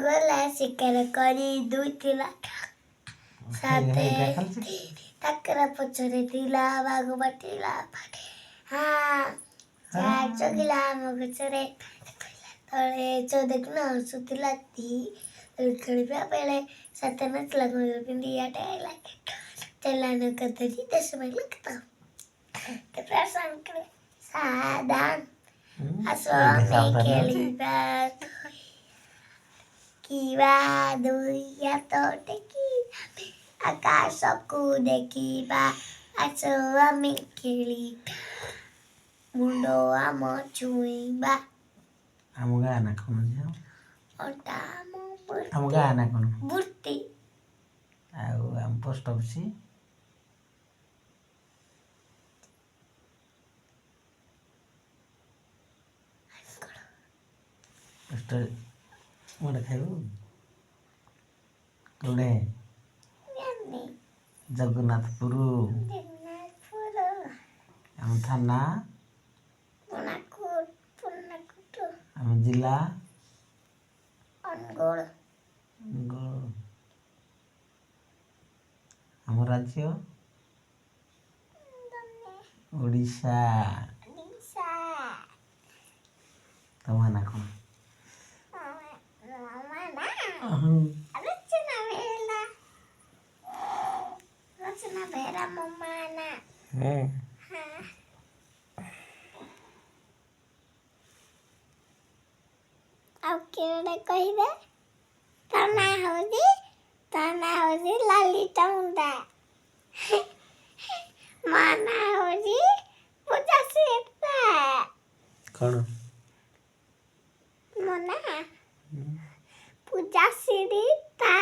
ଗଲା ଶିକାର କରି ଦୁଇ ଥିଲା ସାତେ ଠାକୁର ପଛରେ ଥିଲା ବାଘ ବାଟିଲା ଚଗିଲା ଆମ ଗଛରେ ତଳେ 14 ଦିନ ହସୁଥିଲା ଖେଳିବା ବେଳେ ସାତ ନଥିଲା ପିନ୍ଧିଆଟେ ଆଇଲା ଚଲାନ କଦରୀ 10 ମାଇଲ ତାପରେ ସାବଧାନ ଆସ ଆମେ ଖେଳିବା କିବା ଦୁଇ ହାତ ଟେକି ଆକାଶକୁ ଦେଖିବା ଆସ ଆମେ ଖେଳିବା ମୁଣ୍ଡ ଆମ ଛୁଇଁବା ଆମ ଗାଁ ନା କ'ଣ ଝିଅ? ଅଟା ଆମ ଗାଁ ନା କ'ଣ? ବୁର୍ତି। ଆଉ ଆମ ପୋଷ୍ଟ ଅଫିସ୍ ଗୋଟେ ଖାଇବୁ କୋଉଠେ? ଜଗନ୍ନାଥପୁର। ଆମ ଥାନା ଆମ ଜିଲ୍ଲା ଅନୁଗୁଳ। ଆମ ରାଜ୍ୟ ଓଡ଼ିଶା। ତମ ନା କ'ଣ? ରଚନା ବେହେରା ମୋ ମା ନା। ଆଉ କିଏ ଗୋଟେ କହିବେ ତା ନାଁ ହଉଛି ଲଲିତା ମୁଣ୍ଡା। ମୋ ନାଁ ହଉଛି ପୂଜା ସୀତା। କ'ଣ? ମୋ ନାଁ ପୂଜା ସୀତା।